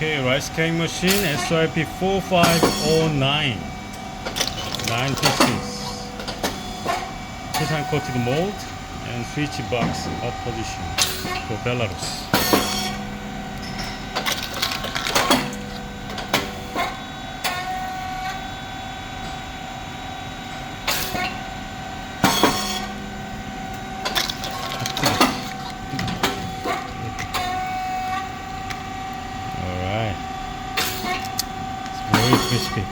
Okay, rice cake machine SYP4509. 9 pieces. 2-time coated mold and switch box up position for Belarus. Alright. It's very crispy.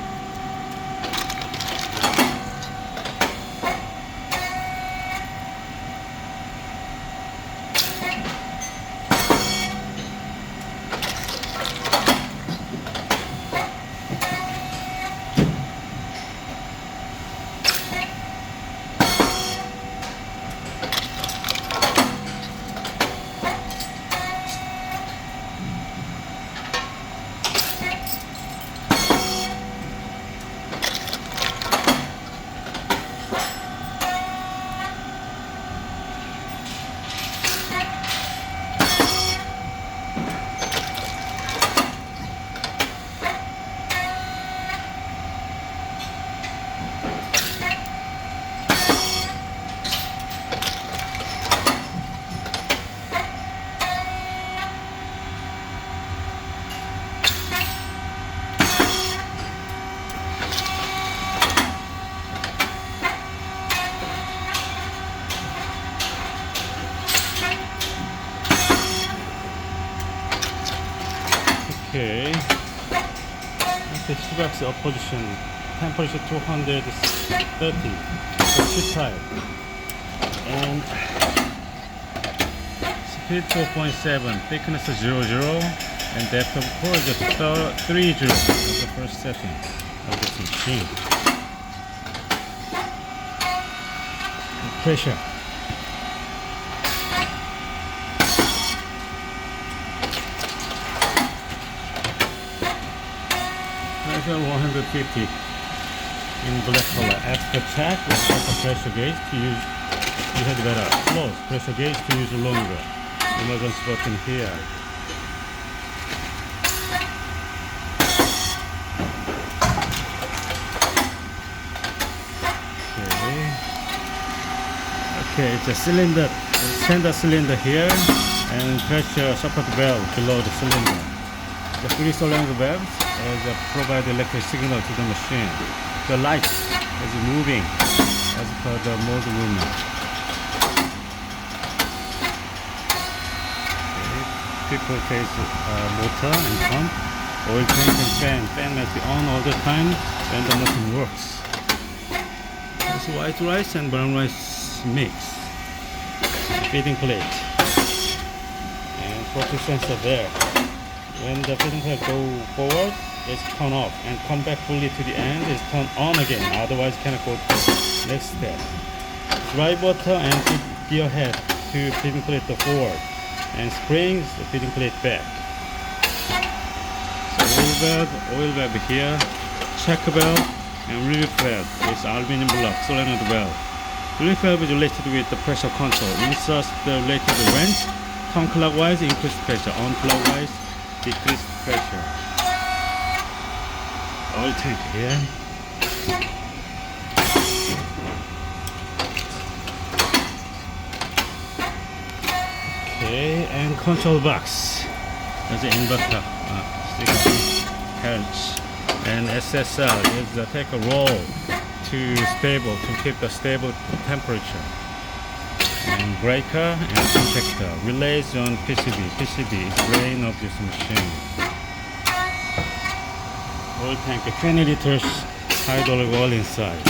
Okay. The shoebox up position, temperature 230 for sheet type, and speed 4.7, thickness 0.0, and depth of core is 3.0. That's the first setting of this machine. And pressure. Pressure 150 in black color. After check with upper pressure gauge to use, you had better close pressure gauge to use longer. Emergency button here. Okay, it's a cylinder, standard cylinder here, and pressure support valve below the cylinder. The three cylinder valves provide electric signal to the machine. The light is moving as per the mold movement. Okay. Triple phase motor and pump, oil tank and fan. Fan must be on all the time when the machine works. This white rice and brown rice mix. Feeding plate and focus sensor there. When the feeding plate go forward, it's turn off, and come back fully to the end, it's turn on again, otherwise cannot go to next step. Drive water and gear head to feeding plate forward, and springs the feeding plate back. So oil valve here, check valve, and relief valve is aluminum block solenoid valve. Relief valve is related with the pressure control. Insert the related wrench, turn clockwise, increase pressure, on clockwise, decrease pressure. Oil tank here. Okay, and control box. There's an inverter, 60 hertz, and SSL is the take a roll to keep the stable temperature. And breaker and contactor. Relays on PCB. PCB is brain of this machine. Oil tank, 20 liters hydraulic oil inside.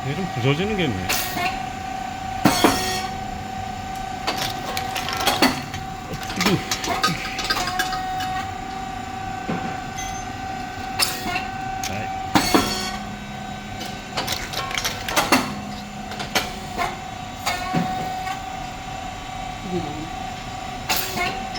얘 좀 부서지는 게 있네. No.